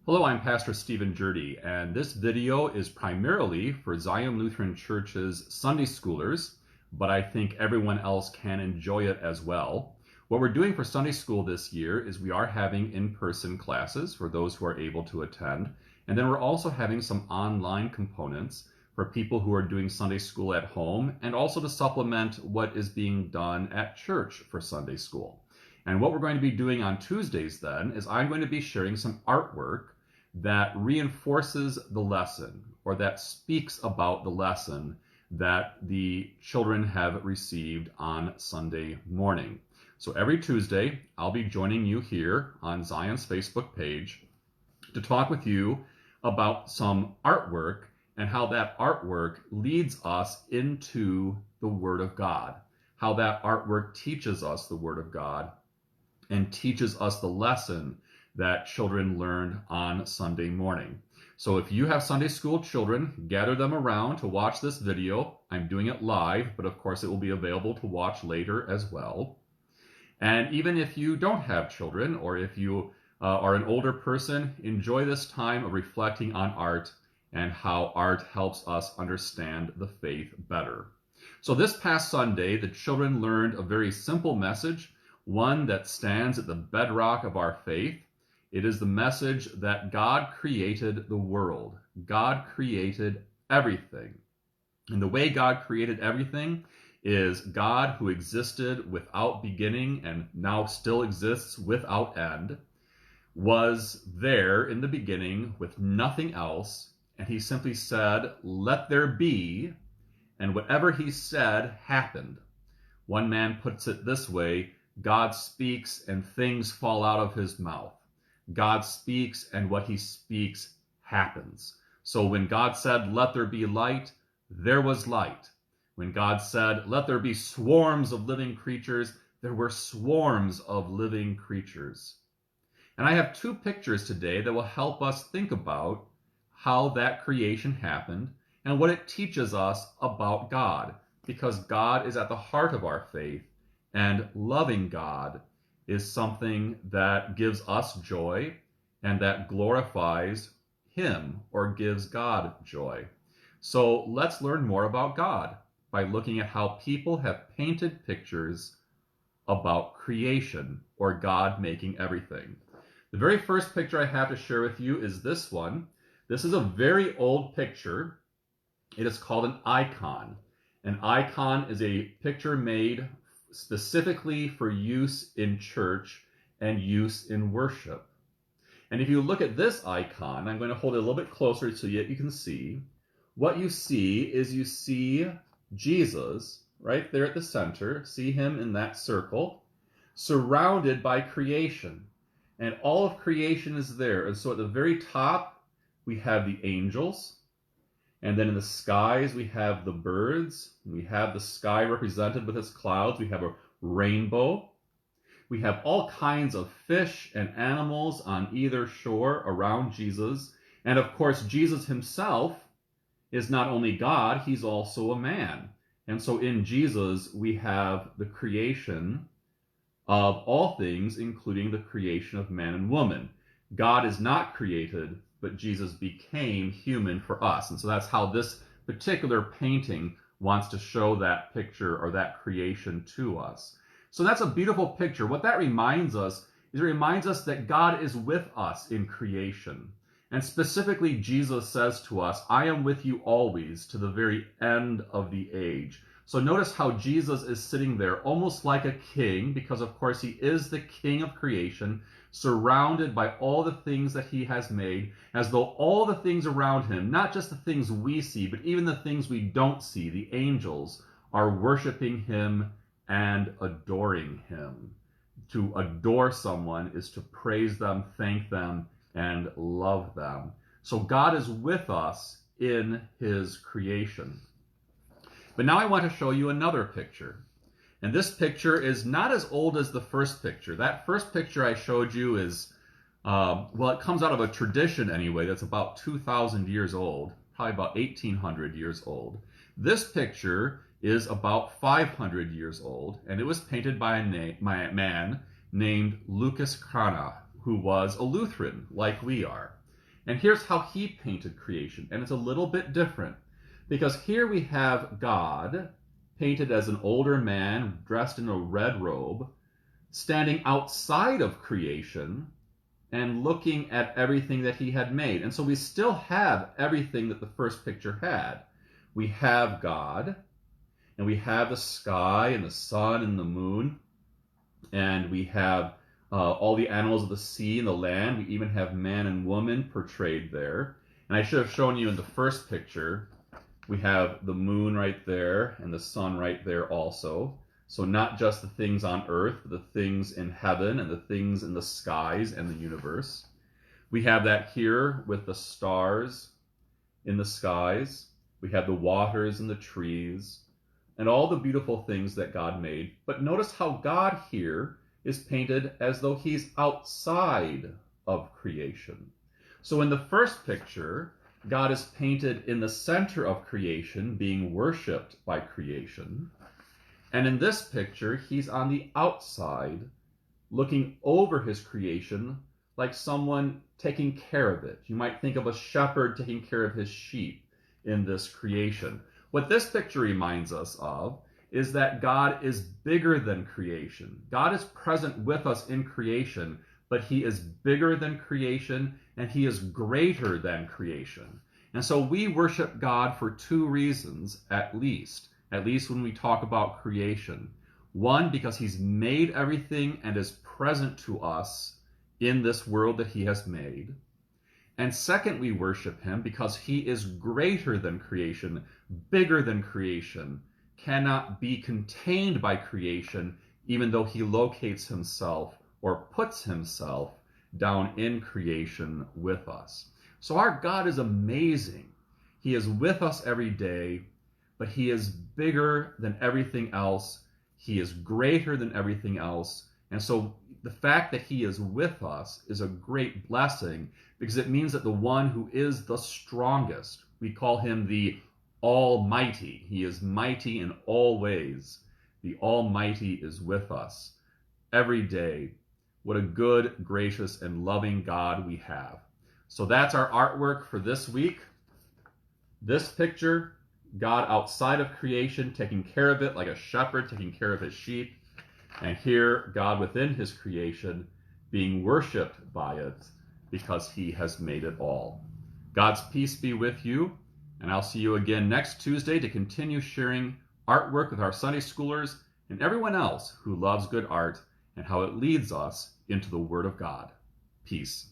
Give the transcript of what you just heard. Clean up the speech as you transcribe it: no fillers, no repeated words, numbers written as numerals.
Hello, I'm Pastor Stephen Gjerde, and this video is primarily for Zion Lutheran Church's Sunday schoolers, but I think everyone else can enjoy it as well. What we're doing for Sunday school this year is we are having in-person classes for those who are able to attend, and then we're also having some online components for people who are doing Sunday school at home, and also to supplement what is being done at church for Sunday school. And what we're going to be doing on Tuesdays then is I'm going to be sharing some artwork that reinforces the lesson or that speaks about the lesson that the children have received on Sunday morning. So every Tuesday, I'll be joining you here on Zion's Facebook page to talk with you about some artwork and how that artwork leads us into the Word of God, how that artwork teaches us the Word of God and teaches us the lesson that children learned on Sunday morning. So if you have Sunday school children, gather them around to watch this video. I'm doing it live, but of course it will be available to watch later as well. And even if you don't have children, or if you are an older person, enjoy this time of reflecting on art and how art helps us understand the faith better. So this past Sunday, the children learned a very simple message, one that stands at the bedrock of our faith. It is the message that God created the world. God created everything. And the way God created everything is God, who existed without beginning and now still exists without end, was there in the beginning with nothing else, and he simply said, "Let there be," and whatever he said happened. One man puts it this way: God speaks and things fall out of his mouth. God speaks and what he speaks happens. So when God said, "Let there be light," there was light. When God said, "Let there be swarms of living creatures," there were swarms of living creatures. And I have two pictures today that will help us think about how that creation happened and what it teaches us about God, because God is at the heart of our faith. And loving God is something that gives us joy and that glorifies Him or gives God joy. So let's learn more about God by looking at how people have painted pictures about creation or God making everything. The very first picture I have to share with you is this one. This is a very old picture. It is called an icon. An icon is a picture made specifically for use in church and use in worship. And if you look at this icon, I'm going to hold it a little bit closer so you can see. What you see is you see Jesus right there at the center. See him in that circle, surrounded by creation. And all of creation is there. And so at the very top, we have the angels. And then in the skies, we have the birds. We have the sky represented with its clouds. We have a rainbow. We have all kinds of fish and animals on either shore around Jesus. And of course, Jesus himself is not only God, he's also a man. And so in Jesus, we have the creation of all things, including the creation of man and woman. God is not created, but Jesus became human for us. And so that's how this particular painting wants to show that picture or that creation to us. So that's a beautiful picture. What that reminds us is it reminds us that God is with us in creation. And specifically, Jesus says to us, "I am with you always to the very end of the age." So notice how Jesus is sitting there almost like a king, because of course he is the king of creation, surrounded by all the things that he has made, as though all the things around him, not just the things we see, but even the things we don't see, the angels, are worshiping him and adoring him. To adore someone is to praise them, thank them, and love them. So God is with us in his creation. But now I want to show you another picture. And this picture is not as old as the first picture. That first picture I showed you is, it comes out of a tradition anyway that's about 2,000 years old, probably about 1,800 years old. This picture is about 500 years old, and it was painted by a man named Lucas Cranach, who was a Lutheran, like we are. And here's how he painted creation. And it's a little bit different because here we have God painted as an older man dressed in a red robe, standing outside of creation and looking at everything that he had made. And so we still have everything that the first picture had. We have God, and we have the sky and the sun and the moon, and we have all the animals of the sea and the land. We even have man and woman portrayed there. And I should have shown you in the first picture, we have the moon right there and the sun right there also. So not just the things on earth, but the things in heaven and the things in the skies and the universe. We have that here with the stars in the skies. We have the waters and the trees and all the beautiful things that God made. But notice how God here is painted as though he's outside of creation. So in the first picture, God is painted in the center of creation, being worshipped by creation. And in this picture, he's on the outside, looking over his creation like someone taking care of it. You might think of a shepherd taking care of his sheep in this creation. What this picture reminds us of is that God is bigger than creation. God is present with us in creation, but he is bigger than creation and he is greater than creation. And so we worship God for two reasons, at least when we talk about creation. One, because he's made everything and is present to us in this world that he has made. And second, we worship him because he is greater than creation, bigger than creation, cannot be contained by creation, even though he locates himself or puts himself down in creation with us. So our God is amazing. He is with us every day, but he is bigger than everything else. He is greater than everything else. And so the fact that he is with us is a great blessing because it means that the one who is the strongest, we call him the Almighty. He is mighty in all ways. The Almighty is with us every day. What a good, gracious, and loving God we have. So that's our artwork for this week. This picture, God outside of creation, taking care of it like a shepherd taking care of his sheep. And here, God within his creation, being worshipped by it because he has made it all. God's peace be with you, and I'll see you again next Tuesday to continue sharing artwork with our Sunday schoolers and everyone else who loves good art and how it leads us into the Word of God. Peace.